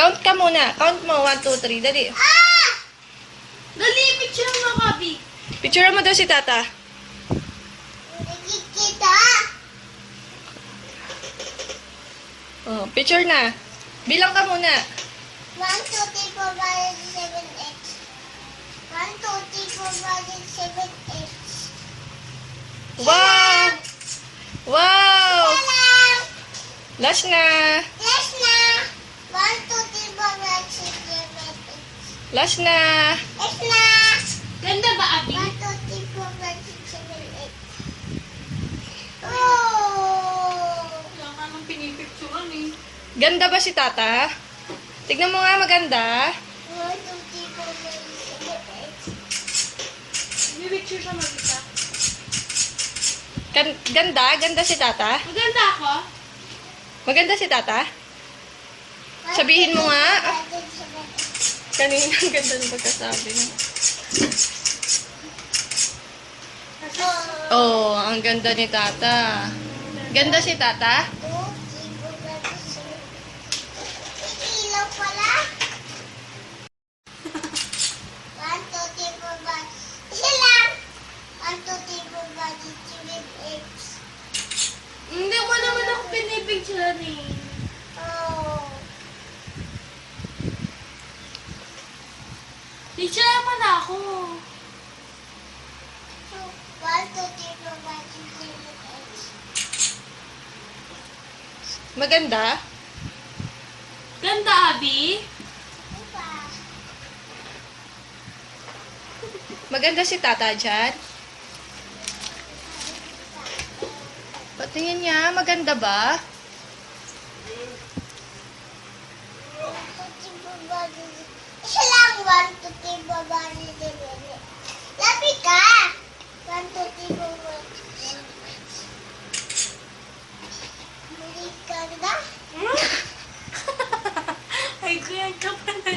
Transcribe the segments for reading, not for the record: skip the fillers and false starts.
Count ka muna. Count mo. 1, 2, 3. Dali. Dali, picture mo, Kabi. Picture mo daw si tata. Nakikita. Oh, picture na. Bilang ka muna. 1, 2, 3, 4, 5, 6, 7, 8. 1, 2, 3, 4, 5, 6, 7, 8. Wow! Wow! Salam! Last na. Last na! 1, 2, 3, 4, 5, 6, 7, 8. Last na. Last na! Ganda ba, Abi? 1, 2, 3, 4, 5, 6, 7, 8. Oh! Wala ka nang pinipicturean eh. Ganda ba si tata? Tignan mo nga maganda. 1, 2, 3, 4, 5, 6, 7, 8. Bibicture siya mag-isa. Ganda? Ganda si tata? Maganda ako? Maganda si tata? Sabihin mo nga. Kanina ang ganda ng pagkasabi niya. Oh, ang ganda ni tata. Ganda si tata? Ilaw pala. 1, 2, 3, 4, 5. Isa lang. 1, 2, 3, 4, 5, 6, 7, 8. Hindi mo naman ako pinipicturean eh. Oh. Picture naman ako. 1, 2, 3, 4, 5, 6, 7, 8. Maganda? Ganda, Abi? Ano pa? Maganda si tata dyan? Patingin niya, maganda ba? 1, 2, 3, 4, 5, 6. Isa lang. 1, 2, 3, 4, 5, 6, 7, 8. Lapit ka. 1, 2, 3, 4, 5. Muli ka na? Ay, kuya ka pa na.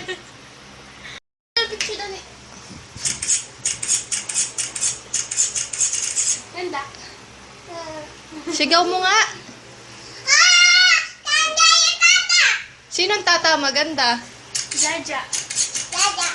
Picture na. Ganda. Sigaw mo nga. Tanda yung tata! Sinong tata maganda? Jaja. Dada.